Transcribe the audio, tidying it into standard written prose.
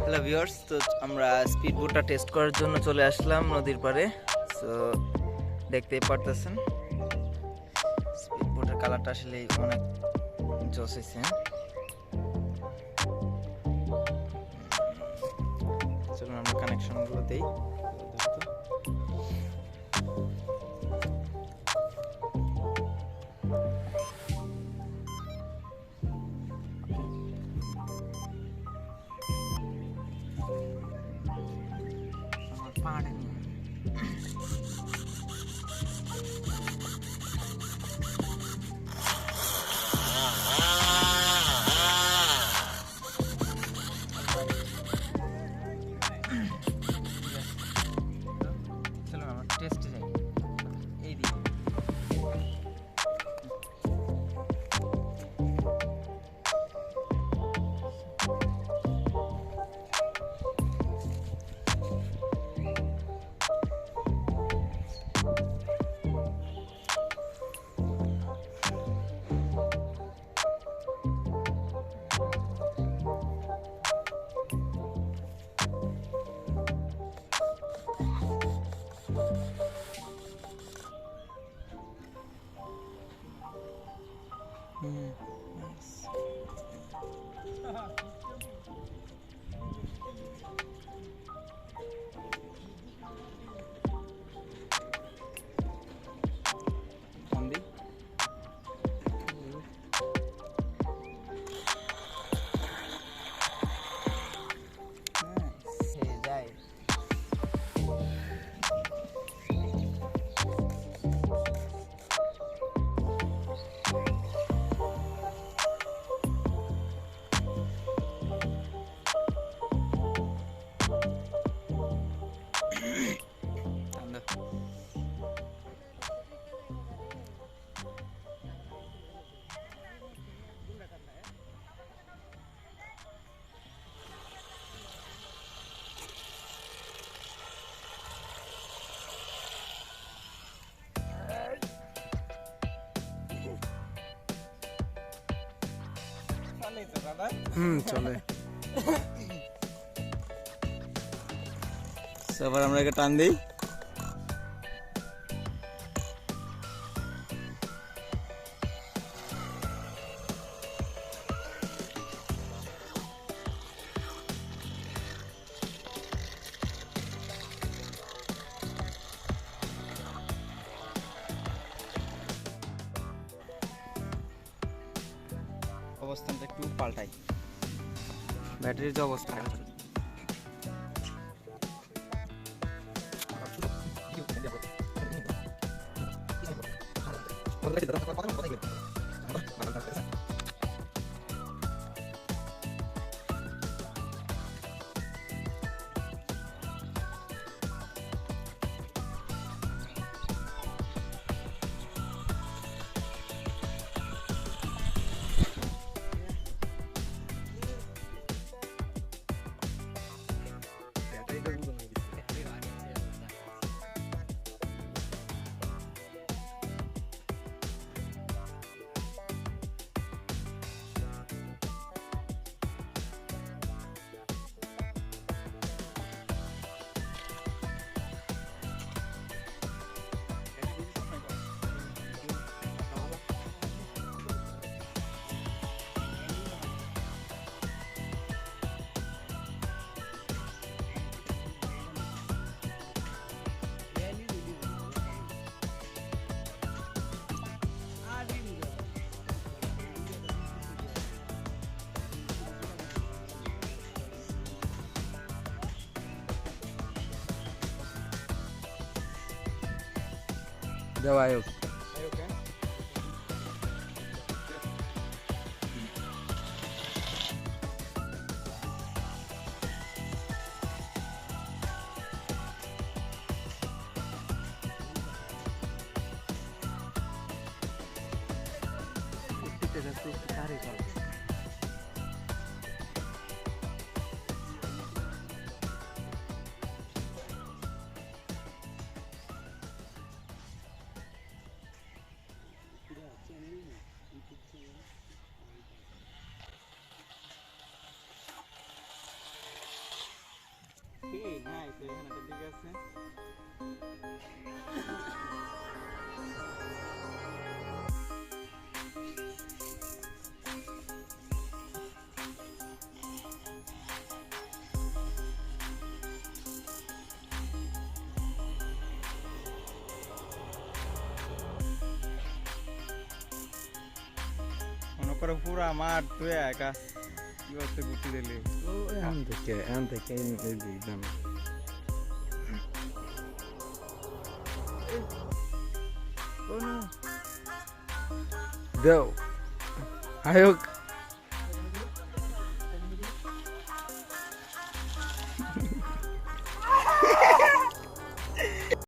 Hello viewers, তো আমরা speed বোটটা test করার জন্য চলে আসলাম নদীর পাড়ে। সো দেখতেই পারতেছেন স্পিড বোটের কালারটা আসলে অনেক জোস হয়েছে। চলুন আমরা কানেকশনগুলো দেই। চলুন আমরা টেস্টে যাই এই দিকে। চলে। এবার আমরা একে টান দিই। অবস্থানটা একটু পাল্টাই, ব্যাটারির যে অবস্থা দেওয়া হোক। এখানে একটা দিকে আছে। মনে করো পুরা মাঠ তুই একা কি করতে ঘুরতে দিলি ও এখান থেকে এই দিক যান দেও আয়োগ